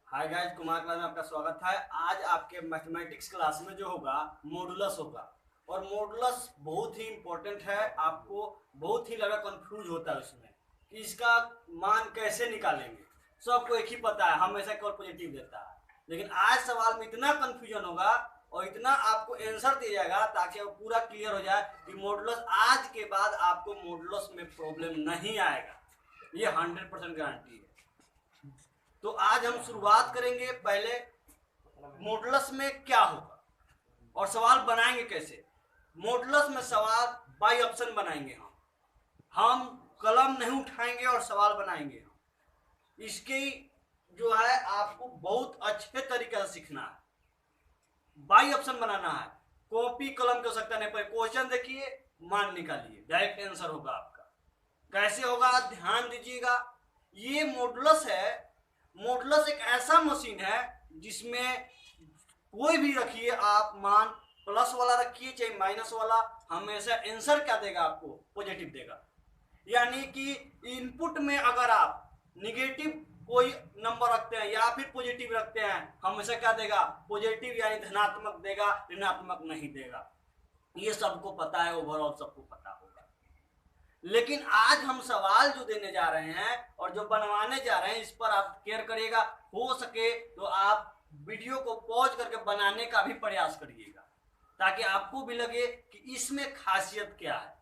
Hi guys, Kumar class में आपका स्वागत है। आज आपके मैथमेटिक्स क्लास में जो होगा मॉडुलस होगा। और मॉडुलस बहुत ही इंपॉर्टेंट है। आपको बहुत ही लगा कंफ्यूज होता है उसमें कि इसका मान कैसे निकालेंगे। सबको एक ही पता है, हमेशा केवल पॉजिटिव देता है। लेकिन आज सवाल में इतना कंफ्यूजन होगा और इतना आपको आंसर दिया जाएगा ताकि वो पूरा क्लियर हो जाए कि मॉडुलस आज के बाद आपको मॉडुलस में प्रॉब्लम नहीं आएगा। ये 100% गारंटी है। तो आज हम शुरुआत करेंगे पहले मॉडुलस में क्या होगा और सवाल बनाएंगे कैसे। मॉडुलस में सवाल बाय ऑप्शन बनाएंगे। हम कलम नहीं उठाएंगे और सवाल बनाएंगे। इसकी जो है आपको बहुत अच्छे तरीके से सीखना है। बाय ऑप्शन बनाना है, कॉपी कलम की आवश्यकता नहीं पड़े। क्वेश्चन देखिए, मान निकालिए, डायरेक्ट आंसर होगा आपका। कैसे होगा ध्यान दीजिएगा। ये मॉडुलस है। मॉडुलस एक ऐसा मशीन है जिसमें कोई भी रखिए आप मान, प्लस वाला रखिए चाहे माइनस वाला, हमेशा आंसर क्या देगा आपको, पॉजिटिव देगा। यानी कि इनपुट में अगर आप निगेटिव कोई नंबर रखते हैं या फिर पॉजिटिव रखते हैं, हमेशा क्या देगा, पॉजिटिव यानी धनात्मक देगा, ऋणात्मक नहीं देगा। ये सबको पता है, ओवरऑल सबको पता होगा। लेकिन आज हम सवाल जो देने जा रहे हैं और जो बनवाने जा रहे हैं, इस पर आप केयर करिएगा। हो सके तो आप वीडियो को पॉज करके बनाने का भी प्रयास करिएगा ताकि आपको भी लगे कि इसमें खासियत क्या है।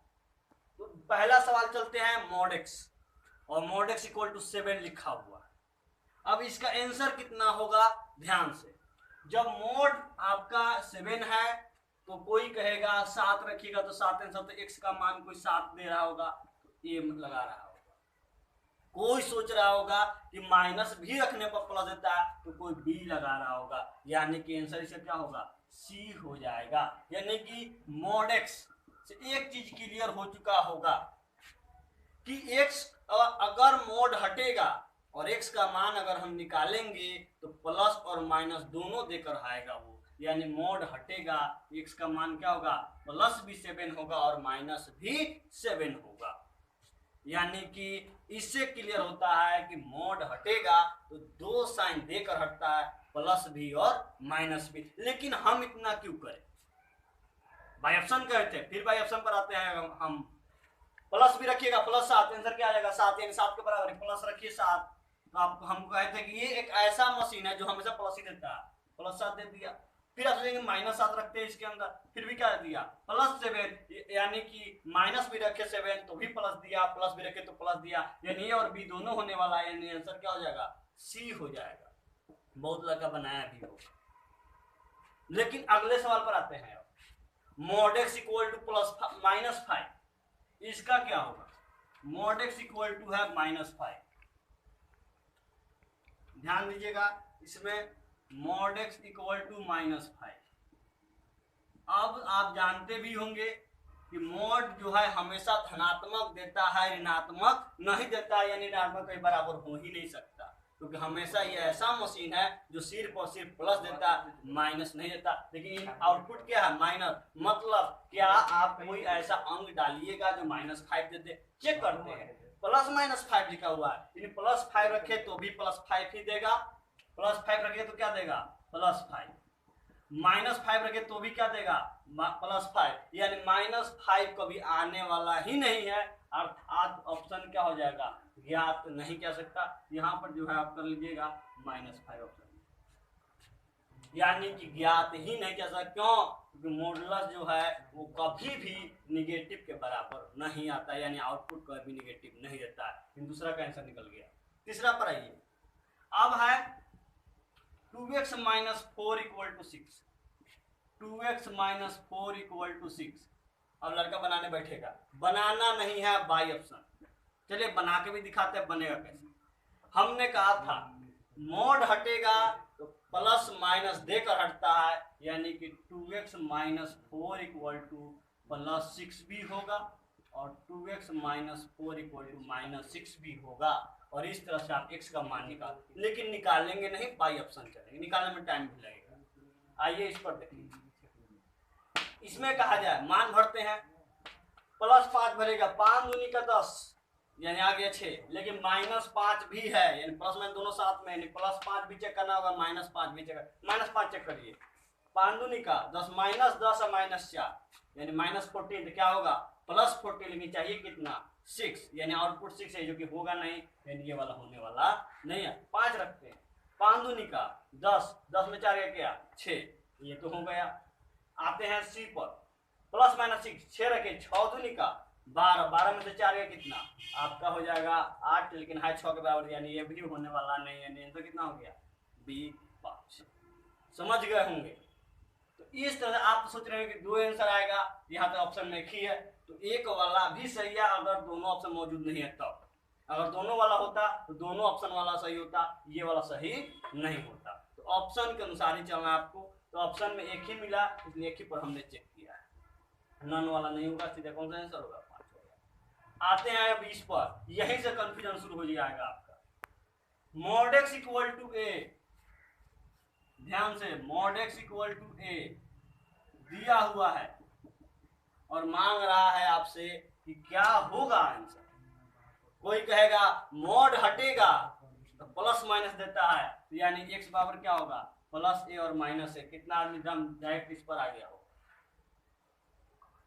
तो पहला सवाल चलते हैं मॉड एक्स, और मॉड एक्स इक्वल टू 7 लिखा हुआ है। अब इसका आंसर कितना होगा, ध्यान से। जब मोड आपका 7 है तो कोई कहेगा 7 रखिएगा तो 7 आंसर, तो एक्स का मान कोई 7 दे रहा होगा तो ए लगा रहा होगा। कोई सोच रहा होगा कि माइनस भी रखने पर प्लस देता है तो कोई बी लगा रहा होगा। यानी कि आंसर इसका क्या होगा, सी हो जाएगा। यानी कि मॉड एक्स से एक चीज क्लियर हो चुका होगा कि एक्स अगर मोड हटेगा और एक्स का मान अगर हम निकालेंगे तो प्लस और माइनस दोनों देकर आएगा वो। यानी मोड हटेगा, एक्स का मान क्या होगा, प्लस भी 7 होगा और माइनस भी 7 होगा। यानी कि इससे क्लियर होता है कि मोड हटेगा तो दो साइन देकर हटता है, प्लस भी और माइनस भी। लेकिन हम इतना क्यों करें, बाय ऑप्शन कहते हैं। फिर बाय ऑप्शन पर आते हैं हम। प्लस भी रखिएगा, प्लस 7, आंसर क्या आ जाएगा, 7 यानी 7 के बराबर। प्लस रखिए 7। तो आप हम कहते हैं कि ये एक ऐसा मशीन है जो हमेशा प्लस ही देता है। प्लस 7 दे दिया। फिर आप सोचेंगे माइनस 7 रखते हैं इसके अंदर, फिर भी क्या दिया, प्लस 7। यानी कि माइनस भी रखे 7 तो भी प्लस दिया, प्लस भी रखे तो प्लस दिया। यानी ए और बी दोनों होने वाला है, यानी आंसर क्या हो जाएगा, सी हो जाएगा। बहुत लड़का बनाया भी होगा। लेकिन अगले सवाल पर आते हैं। Mod x equal two plus -5, इसका क्या होगा। मॉड एक्स इक्वल टू है -5। ध्यान दीजिएगा, इसमें मॉड एक्स इक्वल टू -5। अब आप जानते भी होंगे कि मॉड जो है हमेशा धनात्मक देता है, ऋणात्मक नहीं देता। यानी ऋणात्मक के बराबर हो ही नहीं सकता, क्योंकि हमेशा ये ऐसा मशीन है जो सिर्फ और सिर्फ प्लस देता, माइनस नहीं देता। लेकिन आउटपुट क्या है, माइनस। मतलब क्या आप कोई ऐसा अंक डालिएगा जो -5 देते, चेक करते हैं। +-5 लिखा हुआ है, यानी +5 रखे तो भी +5 ही देगा, +5 रखे तो क्या देगा, +5। -5 रखे तो भी क्या देगा, +5। यानी -5 कभी आने वाला ही नहीं है, अर्थात ऑप्शन क्या हो जाएगा, ज्ञात नहीं कह सकता। यहाँ पर जो है आप कर लीजिएगा -5 ऑप्शन, यानी कि ज्ञात ही नहीं कह सकता। क्यों, क्योंकि मॉडुलस जो है वो कभी भी निगेटिव के बराबर नहीं आता, यानी आउटपुट कभी निगेटिव नहीं देता है। दूसरा का आंसर निकल गया। तीसरा पर आइए। अब है 2x - 4 = 6। 2x - 4 = 6। अब लड़का बनाने बैठेगा, बनाना नहीं है बाय ऑप्शन। चलिए बना के भी दिखाते हैं बनेगा कैसे। हमने कहा था मोड हटेगा तो प्लस माइनस देकर हटता है, यानी कि 2x - 4 = +6 भी होगा और 2x - 4 = -6 भी होगा। और इस तरह से आप x का मान निकाल, लेकिन निकालेंगे नहीं, बाई ऑप्शन चलेंगे, निकालने में टाइम भी लगेगा। आइए इस पर देखिए। इसमें कहा जाए मान भरते हैं, +5 भरेगा, 5 दूनी का 10, यानी आ गया 6, लेकिन -5 भी है, यानी प्लस माइनस दोनों साथ में, यानी +5 भी चेक करना होगा, -5 भी चेक, -5 चेक करिए। 5 दूनी का 10, -10 और -4 यानी -14, तो क्या होगा +14, लेकिन चाहिए कितना 6, यानी आउटपुट 6 है, जो कि होगा नहीं, यानी ये वाला होने वाला नहीं है। 5 रखते हैं, 5 दूनी का 10, 10 में 4 क्या 6, ये तो हो गया। आते हैं सी पर, +-6, 6 रखे, 6 दूनी का 12, 12 में से 4 का कितना आपका हो जाएगा 8, लेकिन है 6 के बराबर, यानी ये भी होने वाला नहीं, यानी आंसर कितना हो गया बी 5। समझ गए होंगे। तो इस तरह आप सोच रहे हैं कि 2 आंसर आएगा, यहाँ पे ऑप्शन में एक ही है, तो एक वाला भी सही है अगर दोनों ऑप्शन मौजूद नहीं है तब। अगर दोनों वाला होता तो दोनों ऑप्शन वाला सही होता, ये वाला सही नहीं होता। तो ऑप्शन के अनुसार ही चलना है आपको। तो ऑप्शन में एक ही मिला, इसलिए एक ही पर हमने चेक किया है, नन वाला नहीं होगा, सीधा कौन सा आंसर होगा 5 होगा। आते हैं अब इस पर, यहीं से कंफ्यूजन शुरू हो जाएगा आपका। mod x इक्वल टू ए, ध्यान से, mod x इक्वल टू ए दिया हुआ है और मांग रहा है आपसे कि क्या होगा आंसर। कोई कहेगा मॉड हटेगा तो प्लस माइनस देता है, तो यानी x बराबर क्या होगा +a और -a। कितना आदमी दम डायरेक्ट इस पर आ गया हो,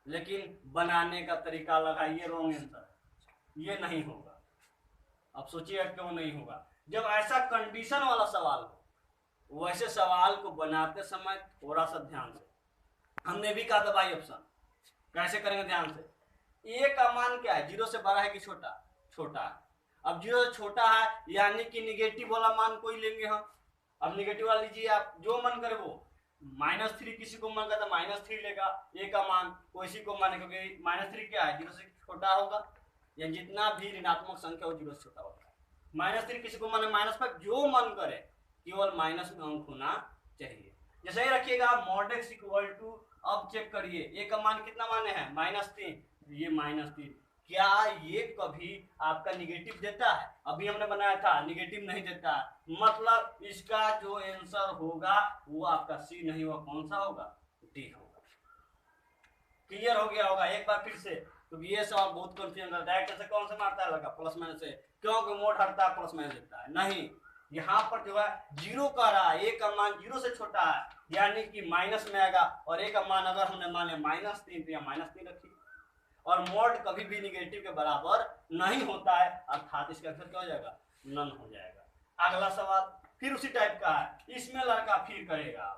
लेकिन बनाने का तरीका लगा, ये रॉन्ग आंसर, ये नहीं होगा। अब सोचिए क्यों नहीं होगा। जब ऐसा कंडीशन वाला सवाल हो, वैसे सवाल को बनाते समय थोड़ा सा ध्यान से, हमने भी कहा था भाई ऑप्शन कैसे करेंगे ध्यान से। ए का मान क्या है, 0 से बड़ा है कि छोटा, छोटा है। अब 0 से छोटा है यानी कि निगेटिव वाला मान कोई लेंगे हम। अब निगेटिव वाला लीजिए आप, जो मन करे वो, -3 किसी को मन करता -3 लेगा ए का मान, किसी को मान, क्योंकि -3 क्या है 0 से छोटा होगा, या जितना भी ऋणात्मक संख्या हो 0 से छोटा होता है। -3 किसी को माने -5, जो मन करे, केवल माइनस में अंक होना चाहिए। जैसे ही रखिएगा mod x इक्वल टू, अब चेक करिए ए का मान कितना माने हैं -3, ये -3, क्या ये कभी आपका निगेटिव देता है? अभी हमने बनाया था निगेटिव नहीं देता है, मतलब इसका जो आंसर होगा वो आपका सी नहीं होगा, कौन सा होगा डी होगा। क्लियर हो गया होगा एक बार फिर से, तो ये सवाल बहुत कंफ्यूजन करता है। कैसे कौन सा मारता है लगा प्लस माइनस से, क्योंकि मोड हटता है प्लस माइनस देता है, नहीं, यहाँ पर जो है 0 का रहा है, ए का मान 0 से छोटा है, यानी कि माइनस में आएगा, और ए का मान अगर हमने माने -3 तो यहाँ -3 रखिए, और मोड कभी भी निगेटिव के बराबर नहीं होता है, अर्थात इसका आंसर क्या हो जाएगा नन हो जाएगा। अगला सवाल फिर उसी टाइप का है, इसमें लड़का फिर करेगा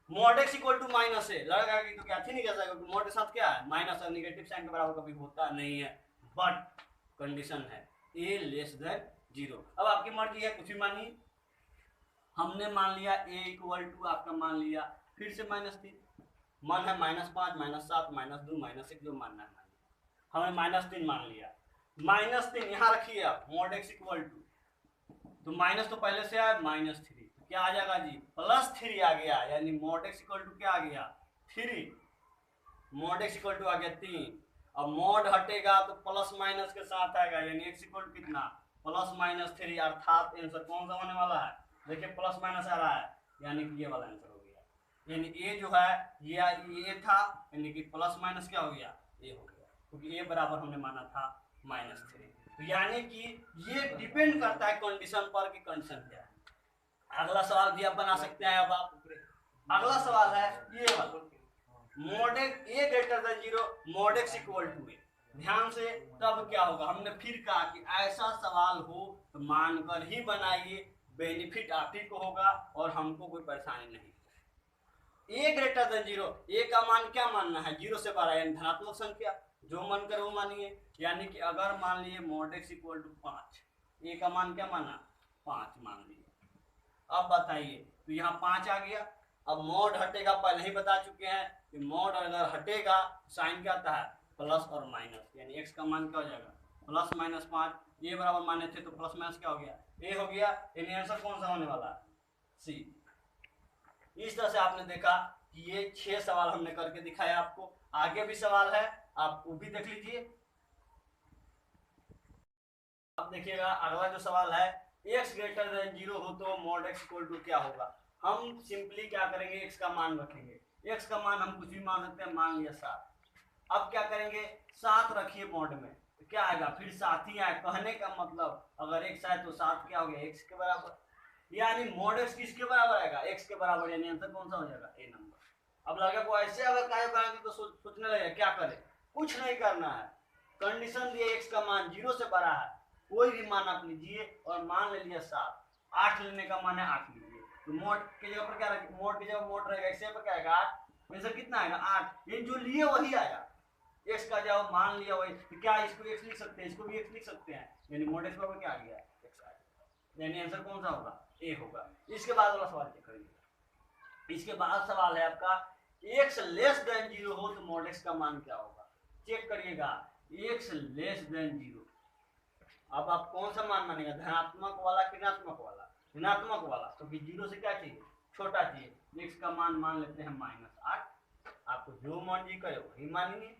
mod x equal to -a, लड़का की तो क्या थी नहीं कह सकता, मोड के साथ क्या है माइनस, और निगेटिव साइन के बराबर कभी होता नहीं है, बट कंडीशन है a लेस देन 0। अब आपकी मर्जी है, कुछ भी मानिए। हमने मान लिया a इक्वल टू आपका मान लिया, फिर से -3, मन है -5, -7, -2, -1 जो मानना है, हमने -3 मान लिया। -3 यहाँ रखिए आप, mod x इक्वल टू, तो माइनस तो पहले से आया -3, क्या आ जाएगा जी +3 आ गया, यानी mod x इक्वल टू क्या आ गया 3, mod x इक्वल टू आ गया 3। अब mod हटेगा तो प्लस माइनस के साथ आएगा, यानी x इक्वल टू कितना +-3, अर्थात आंसर कौन सा होने वाला है, देखिए प्लस माइनस आ रहा है, यानी कि ये वाला आंसर हो गया। यानी ए जो है ये था, यानी कि प्लस माइनस क्या हो गया ए हो गया, क्योंकि ए बराबर हमने माना था -3। तो यानी कि ये डिपेंड करता है कंडीशन पर कि कंडीशन क्या है। अगला सवाल भी आप बना सकते हैं। अब आप अगला सवाल है ये वाला, mod a greater than 0, mod x equal to a। ध्यान से, तब क्या होगा, हमने फिर कहा कि ऐसा सवाल हो तो मानकर ही बनाइए, बेनिफिट आप ही को होगा और हमको कोई परेशानी नहीं। a ग्रेटर देन 0, a का मान क्या मानना है 0 से बड़ा, यानी धनात्मक संख्या, जो मन करे वो मानिए। यानी कि अगर मान लिए mod x equal to 5, a का मान क्या माना 5 मान लिए। अब बताइए, तो यहाँ 5 आ गया। अब मोड हटेगा, पहले ही बता चुके हैं कि मोड अगर हटेगा साइन क्या आता है प्लस और माइनस, यानी x का मान क्या हो जाएगा +-5, ये बराबर माने थे तो प्लस माइनस क्या हो गया a हो गया, यानी आंसर कौन सा होने वाला है सी। इस तरह से आपने देखा कि ये 6 सवाल हमने करके दिखाया आपको। आगे भी सवाल है, आप वो भी देख लीजिए। अब देखिएगा अगला जो सवाल है, x ग्रेटर देन 0 हो तो mod x इक्वल टू क्या होगा। हम सिंपली क्या करेंगे, x का मान रखेंगे, x का मान हम कुछ भी मान सकते हैं, मान लिया 7। अब क्या करेंगे 7 रखिए mod में, तो क्या आएगा, फिर साथ ही आए। कहने का मतलब अगर x आए तो साथ क्या हो गया, x के बराबर, यानी मॉड x किसके बराबर आएगा, x के बराबर, यानी आंसर कौन सा हो जाएगा, ए नंबर। अब लड़के को ऐसे अगर कार्य कराएंगे तो सोचने लगेगा क्या करे, कुछ नहीं करना है। कंडीशन दिए x का मान 0 से बड़ा है, कोई भी मान आप लीजिए और मान ले लिया 7, 8 लेने का मान है 8 लीजिए, तो मोड की जगह पर क्या रहेगा, मोड की जगह मोड रहेगा, x पर क्या आएगा 8, आंसर कितना आएगा 8, ये जो लिए वही आएगा, x का जब मान लिया वही, तो क्या इसको x लिख सकते हैं, इसको भी x लिख सकते हैं, यानी मोड x बराबर क्या आ गया, x आ गया, यानी आंसर कौन सा होगा, ए होगा। इसके बाद वाला सवाल चेक करिए। इसके बाद सवाल है आपका, x लेस देन 0 हो तो मोड x का मान क्या होगा, चेक करिएगा, x लेस देन 0। अब आप कौन सा मान मानेगा, धनात्मक वाला कि ऋणात्मक वाला, ऋणात्मक वाला, क्योंकि 0 से क्या चाहिए, छोटा चाहिए। x का मान लेते हैं -8, आपको जो मर्जी करे वही मानिए,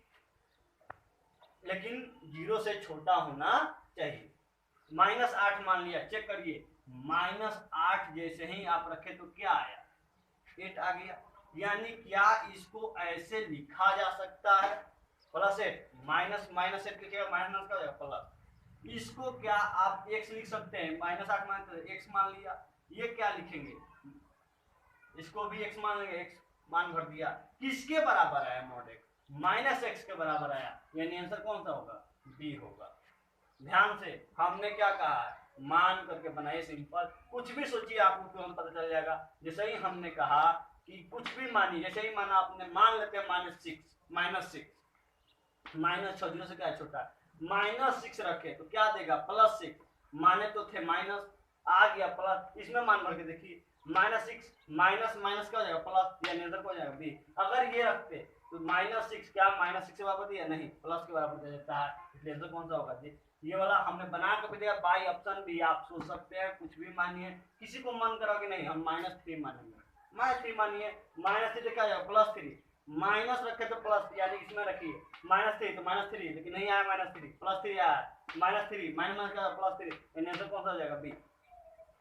लेकिन 0 से छोटा होना चाहिए। -8 मान लिया, चेक करिए, -8 जैसे ही आप रखे तो क्या आया, 8 आ गया, यानी क्या इसको ऐसे लिखा जा सकता है, +8 माइनस माइनस 8 लिखिएगा, माइनस का हो जाएगा प्लस, इसको क्या आप x लिख सकते हैं, -8 मान x मान लिया, ये क्या लिखेंगे, इसको भी x मान लेंगे, x मान भर दिया, किसके बराबर आया मोड x, -x के बराबर आया, यानी आंसर कौन सा होगा, बी होगा। ध्यान से, हमने क्या कहा है, मान करके बनाइए सिंपल, कुछ भी सोचिए आपको तुरंत पता चल जाएगा। जैसे ही हमने कहा कि कुछ भी मानिए, जैसे ही माना आपने, मान लेते हैं -6, -6 0 से क्या छोटा है, -6 रखे तो क्या देगा, +6, माने तो थे माइनस, आ गया प्लस, इसमें मान भर के देखिए, -6 माइनस माइनस क्या हो जाएगा प्लस, यानी आंसर क्या हो जाएगा बी। अगर ये रखते तो -6 क्या -6 के बराबर दिया, नहीं प्लस के बराबर दे देता है, इसलिए आंसर कौन सा होगा, ये वाला हमने बना के भी दिया बाई ऑप्शन भी, आप सोच सकते हैं कुछ भी मानिए, किसी को मन करोगे नहीं, हम -3 मानेंगे, -3 मानिए, -3 क्या हो जाएगा +3, माइनस रखे तो प्लस, यानी इसमें रखिए -3 तो -3, लेकिन नहीं आया -3, +3 आया, -3 माइनस का +3, यानी आंसर कौन सा हो जाएगा बी।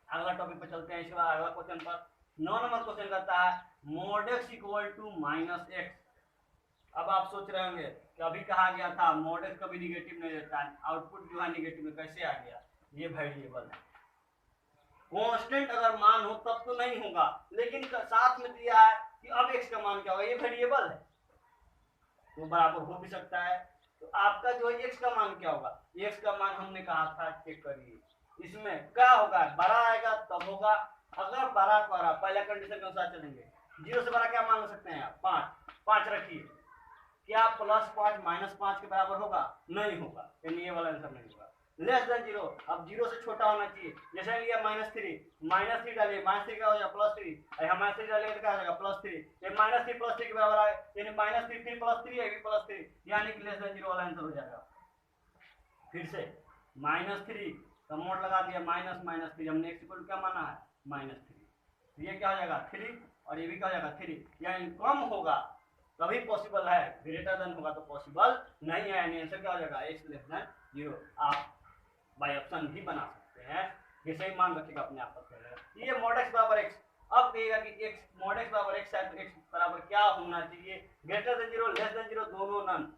अगला टॉपिक पे चलते हैं, इसके बाद अगला क्वेश्चन पर 9 नंबर क्वेश्चन कहता है mod x equal to -x। अब आप सोच रहे होंगे कि अभी कहा गया था मोड x कभी निगेटिव नहीं रहता है, आउटपुट जो है निगेटिव में कैसे आ गया, ये वेरिएबल है, कांस्टेंट अगर मान हो तब तो नहीं होगा, लेकिन साथ में दिया है कि अब x का मान क्या होगा, ये वेरिएबल है तो बराबर हो भी सकता है, तो आपका जो है x का मान क्या होगा, x का मान हमने कहा था, चेक करिए इसमें क्या होगा, बड़ा आएगा तब होगा, अगर बड़ा पड़ा पहला कंडीशन के अनुसार चलेंगे, 0 से बड़ा क्या मान सकते हैं आप, 5 रखिए, क्या +5 -5 के बराबर होगा, नहीं होगा, यानी ये वाला आंसर नहीं होगा। लेस देन 0, अब 0 से छोटा होना चाहिए, जैसे लिया -3 डालिए, -3 का हो जाएगा +3, यहाँ -3 डालिए तो क्या हो जाएगा +3, ये -3 +3 के बराबर आए, यानी -3 फिर +3 है, फिर +3, यानी कि लेस देन 0 वाला आंसर हो जाएगा। फिर से -3 का मोड लगा दिया, -3, हमने x इक्वल क्या माना है, -3, तो ये क्या हो जाएगा 3, और ये भी क्या हो जाएगा 3, यानी कम होगा तभी पॉसिबल है, ग्रेटर देन होगा तो पॉसिबल नहीं है, यानी आंसर क्या हो जाएगा x लेस देन 0। आप बाय ऑप्शन भी बना सकते हैं, जैसे ही मान रखिएगा अपने आप पता चलेगा। ये mod x बराबर x, अब कहिएगा कि x mod x बराबर x है तो x बराबर क्या होना चाहिए, ग्रेटर देन 0 लेस देन 0 दोनों नन,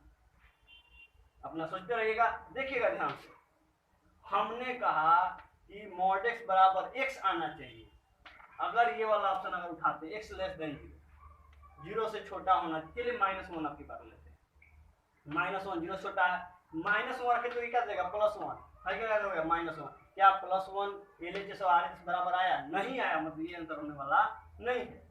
अपना सोचते रहिएगा। देखिएगा ध्यान से, हमने कहा कि mod x बराबर x आना चाहिए, अगर ये वाला ऑप्शन अगर उठाते x लेस देन 0 से छोटा होना चाहिए, -1 आपकी बात लेते हैं, -1 0 से छोटा है, -1 रखे तो ये क्या देगा +1, है क्या हो गया -1, क्या +1 LHS और RHS बराबर आया, नहीं आया, मतलब ये आंसर होने वाला नहीं है।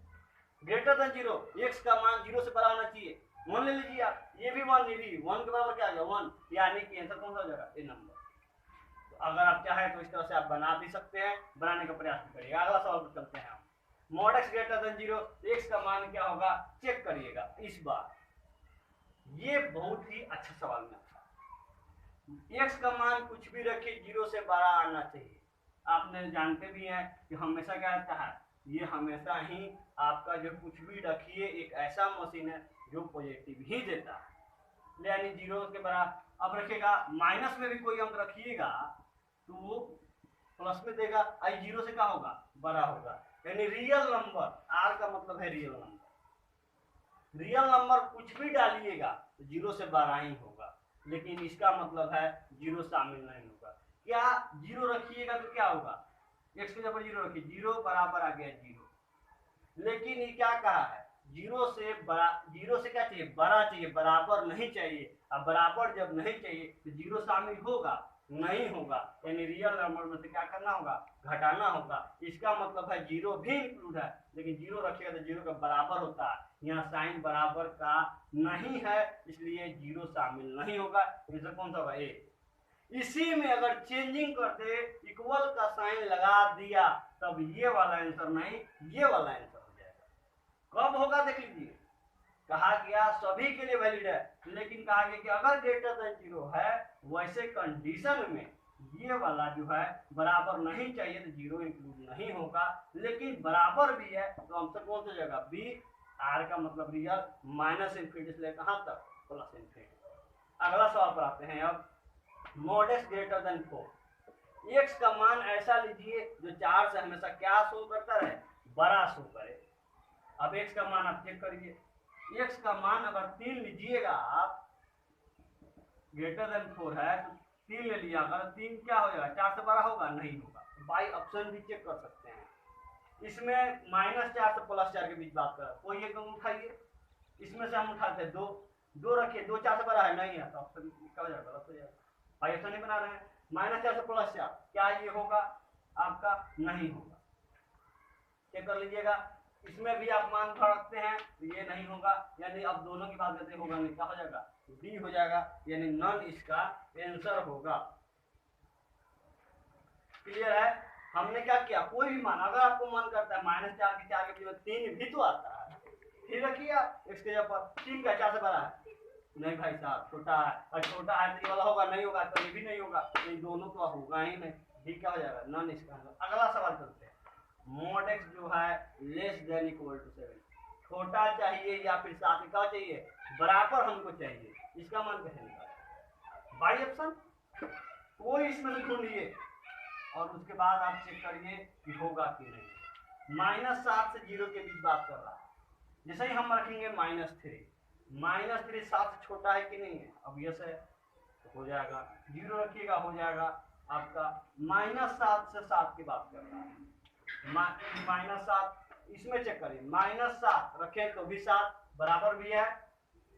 ग्रेटर देन 0, x का मान 0 से बड़ा होना चाहिए, 1 ले लीजिए आप, ये भी 1, ये भी 1 के बराबर क्या आ गया 1, यानी कि आंसर कौन सा हो जाएगा, ए नंबर। तो अगर आप चाहें तो इस तरह से आप बना भी सकते हैं, बनाने का प्रयास भी करिएगा। अगला सवाल पर चलते हैं हम, mod x greater than 0, x का मान क्या होगा, चेक करिएगा इस बार, ये बहुत ही अच्छा सवाल में था, x का मान कुछ भी रखिए 0 से बड़ा आना चाहिए, आपने जानते भी हैं कि हमेशा क्या रहता है, ये हमेशा ही आपका जो कुछ भी रखिए एक ऐसा मशीन है जो पॉजिटिव ही देता है, यानी 0 के बराबर। अब रखिएगा माइनस में भी कोई अंक रखिएगा तो वो प्लस में देगा, आई 0 से क्या होगा, बड़ा होगा, यानी रियल नंबर, r का मतलब है रियल नंबर, रियल नंबर कुछ भी डालिएगा तो 0 से बड़ा ही होगा, लेकिन इसका मतलब है जीरो शामिल नहीं होगा। क्या जीरो रखिएगा तो क्या होगा, एक्स की जगह जीरो रखिए, जीरो बराबर आ गया जीरो। लेकिन ये क्या कहा है, जीरो से बड़ा, जीरो से क्या चाहिए, बड़ा चाहिए, बराबर नहीं चाहिए। अब बराबर जब नहीं चाहिए तो जीरो शामिल होगा नहीं होगा, यानी रियल नंबर में से क्या करना होगा, घटाना होगा। इसका मतलब है जीरो भी इंक्लूड है, लेकिन जीरो रखिएगा तो जीरो का बराबर होता है, यहाँ साइन बराबर का नहीं है इसलिए जीरो शामिल नहीं होगा। इसमें कौन सा होगा, ए। इसी में अगर चेंजिंग करते, इक्वल का साइन लगा दिया, तब ये वाला आंसर नहीं ये वाला आंसर हो जाएगा। कब होगा देख लीजिए, कहा गया सभी के लिए वैलिड है, लेकिन कहा गया कि अगर ग्रेटर देन जीरो है, वैसे कंडीशन में ये वाला जो है बराबर नहीं चाहिए तो जीरो इंक्लूड नहीं होगा। लेकिन बराबर भी है तो आंसर कौन सा जाएगा, बी। आर का मतलब रियल, माइनस इन्फिनिटी से कहां तक, प्लस इन्फिनिटी। अगला सवाल पर आते हैं। अब mod x greater than 4, x का मान ऐसा लीजिए जो 4 से हमेशा क्या शो करता रहे, बड़ा शो करे। अब एक्स का मान आप चेक करिए, एक्स का मान अगर 3 लीजिएगा आप, ग्रेटर देन 4 है तो 3 ले लिया, अगर 3 क्या हो जाएगा, 4 से बड़ा होगा नहीं होगा। बाई ऑप्शन भी चेक कर सकते हैं। इसमें -4 से +4 के बीच बात कर, कोई एक उठाइए, इसमें से हम उठाते हैं 2, 2 रखिए, 2 4 से बड़ा है नहीं है तो ऑप्शन क्या हो जाएगा, गलत हो जाएगा। भाई ऐसा नहीं बना रहे हैं, -4 से +4 क्या ये होगा आपका, नहीं होगा, चेक कर लीजिएगा। इसमें भी आप मान उठा रखते हैं तो ये नहीं होगा, यानी अब दोनों की बात करते होगा नहीं, क्या हो जाएगा, डी हो जाएगा, यानी नन इसका आंसर होगा। क्लियर है। हमने क्या किया, कोई भी मान अगर आपको मन करता है -4 के 4 के बीच में 3 भी तो आता है, फिर रखिए एक्स के जगह 3 का 4 से बड़ा है नहीं भाई साहब, छोटा है, और छोटा है तो ये वाला होगा नहीं होगा, तो ये भी नहीं होगा, ये दोनों तो होगा ही नहीं, ठीक क्या हो जाएगा, नन इसका। अगला सवाल चलते हैं। मॉड एक्स जो है लेस देन इक्वल टू 7, छोटा चाहिए या फिर 7 का चाहिए, बराबर हमको चाहिए, इसका मान कैसे निकालें, बाई ऑप्शन कोई इसमें से ढूंढिए और उसके बाद आप चेक करिए कि होगा कि नहीं। -7 से 0 के बीच बात कर रहा है, जैसे ही हम रखेंगे -3 7 से छोटा है कि नहीं है, अब यस है तो हो जाएगा, 0 रखिएगा हो जाएगा आपका। -7 से 7 की बात कर रहा है, -7 इसमें चेक करिए, -7 रखे तो भी 7 बराबर भी है,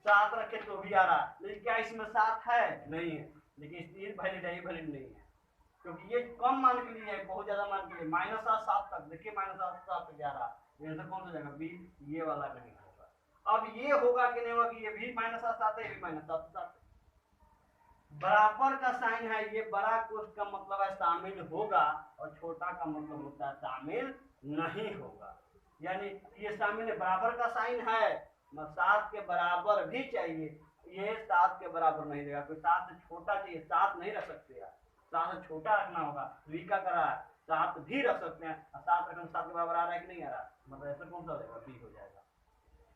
7 रखे तो भी आ रहा है, लेकिन क्या इसमें 7 है, नहीं है, लेकिन इसलिए वैलिड है, वैलिड नहीं है क्योंकि ये कम मान के लिए है, बहुत ज्यादा मान के लिए -7 7 तक देखिए, -7 7 तक जा रहा है, आंसर कौन सा जाएगा, बी, ये वाला नहीं होगा। अब ये होगा कि नहीं होगा कि ये भी -7 7 है, ये भी -7 7 बराबर का साइन है, ये बड़ा कोष्ठ का मतलब है शामिल होगा और छोटा का मतलब होता है शामिल नहीं होगा, यानी ये शामिल है, बराबर का साइन है, 7 के बराबर भी चाहिए, ये 7 के बराबर नहीं देगा, कोई 7 से छोटा चाहिए, 7 नहीं रख सकते यार, 7 से छोटा रखना होगा, वी का करा है 7 भी रख सकते हैं, 7 रखने 7 के बराबर आ रहा है कि नहीं आ रहा, मतलब ऐसा कौन सा हो जाएगा, बी हो जाएगा।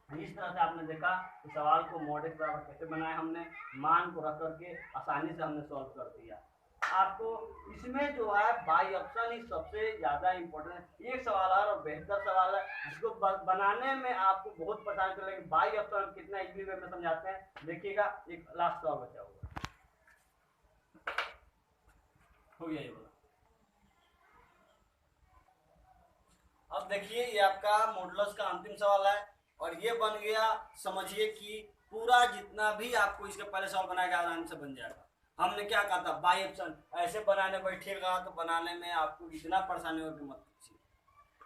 इस तरह से आपने देखा कि सवाल को मॉड एक्स बराबर कैसे बनाया, हमने मान को रख करके आसानी से हमने सॉल्व कर दिया। आपको इसमें जो है बाई ऑप्शन ही सबसे ज्यादा इंपॉर्टेंट है, एक सवाल है और बेहतर सवाल है जिसको बनाने में आपको बहुत परेशानी चलेगी, बाई ऑप्शन कितना इजीली वे में समझाते हैं, देखिएगा। एक लास्ट सवाल बचा होगा, हो गया ये वाला। अब देखिए ये आपका मॉडुलस का अंतिम सवाल है और ये बन गया, समझिए कि पूरा जितना भी आपको इसके पहले सवाल बनाया गया आराम से बन जाएगा। हमने क्या कहा था, बाई ऑप्शन ऐसे बनाने बैठिएगा तो बनाने में आपको इतना परेशानी होगी मत पूछिए,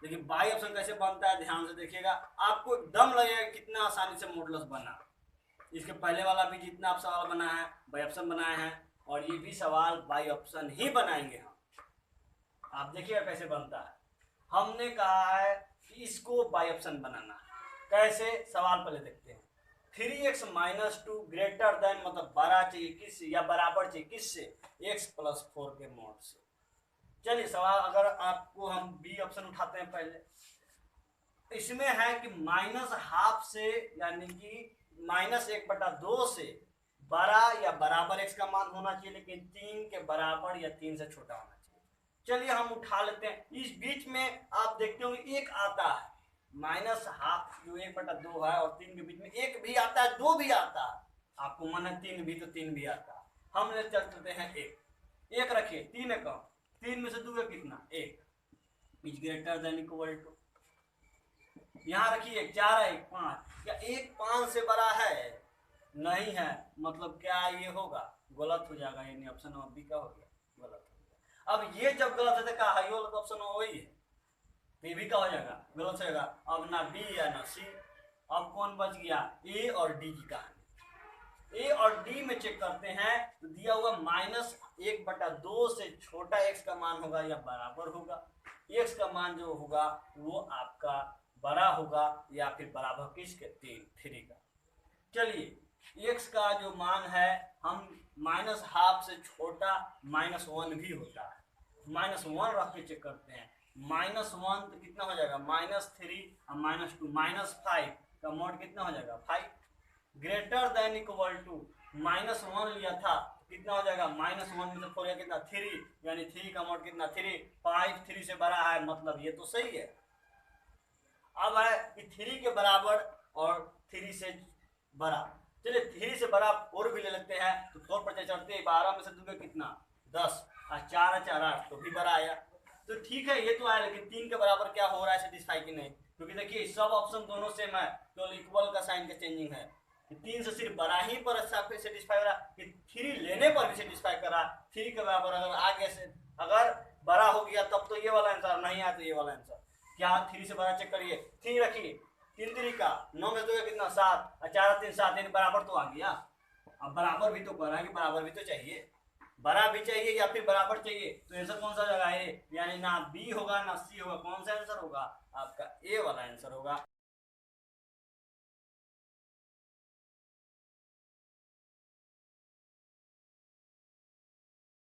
लेकिन बाई ऑप्शन कैसे बनता है ध्यान से देखिएगा, आपको एकदम लगेगा कितना आसानी से मॉडुलस बना। इसके पहले वाला भी जितना आप सवाल बनाया है बाई ऑप्शन बनाए हैं और ये भी सवाल बाई ऑप्शन ही बनाएंगे हम। आप देखिएगा कैसे बनता है। हमने कहा है कि इसको बाई ऑप्शन बनाना है, कैसे, सवाल पहले देखते हैं। 3x - 2 ग्रेटर देन मतलब बड़ा चाहिए किससे या बराबर चाहिए किससे, x + 4 के मॉड से। चलिए सवाल अगर आपको हम बी ऑप्शन उठाते हैं पहले, इसमें है कि -½ से यानी कि -1/2 से बड़ा या बराबर x का मान होना चाहिए, लेकिन 3 के बराबर या 3 से छोटा होना चाहिए। चलिए हम उठा लेते हैं, इस बीच में आप देखते होंगे एक आता है -½ जो 1/2 है और 3 के बीच में एक भी आता है, 2 भी आता है, आपको मन है 3 भी तो 3 भी आता है, हम ले चलते हैं एक रखिए, 3 है कम, 3 में से 2 है कितना, 1 is greater than equal to, यहाँ रखिए 4 है 5, क्या 1 5 से बड़ा है, नहीं है, मतलब क्या ये होगा, गलत हो जाएगा, यानी ऑप्शन बी का हो गया, गलत हो गया। अब ये जब गलत है तो क्या है, ये वाला ऑप्शन वही है, ये भी का हो जाएगा, गलत हो जाएगा। अब ना बी या ना सी, अब कौन बच गया, ए और डी की कहानी। ए और डी में चेक करते हैं तो दिया हुआ -1/2 से छोटा x का मान होगा या बराबर होगा, x का मान जो होगा वो आपका बड़ा होगा या फिर बराबर किसके, 3 का। चलिए x का जो मान है हम -12 से छोटा -1 भी होता है, -1 रख के चेक करते हैं, -1 तो कितना हो जाएगा, -3 और -2, -5 का मोड कितना हो जाएगा, 5, ग्रेटर देन इक्वल टू -1 लिया था कितना हो जाएगा, -1 में से 4 कितना, 3, यानी 3 का मोड कितना, 3, 5 3 से बड़ा है, मतलब ये तो सही है। अब है कि 3 के बराबर और 3 से बड़ा, चलिए 3 से बड़ा 4 भी ले लेते हैं, तो 4 पर चढ़ते हैं, 12 में से 2 कितना, 10 और 4 है 4 8, तो भी बड़ा आया, तो ठीक है ये तो आया, लेकिन 3 के बराबर क्या हो रहा है, सेटिस्फाई की नहीं, क्योंकि देखिए सब ऑप्शन दोनों सेम है, तो इक्वल का साइन का चेंजिंग है, 3 से सिर्फ बड़ा ही पर सेटिस्फाई हो रहा है, कि 3 लेने पर भी सेटिस्फाई कर रहा है, 3 के बराबर अगर आगे से अगर बड़ा हो गया तब तो ये वाला आंसर, नहीं आया तो ये वाला आंसर। क्या 3 से बड़ा चेक करिए, 3 रखिए, 3 3 का 9 में 2 कितना, 7 और 4 3 7, यानी बराबर तो आ गया। अब बराबर भी तो कर रहा है कि बराबर भी तो चाहिए, बड़ा भी चाहिए या फिर बराबर चाहिए, तो आंसर कौन सा जगह है, यानी ना बी होगा ना सी होगा, कौन सा आंसर होगा आपका, ए वाला आंसर होगा।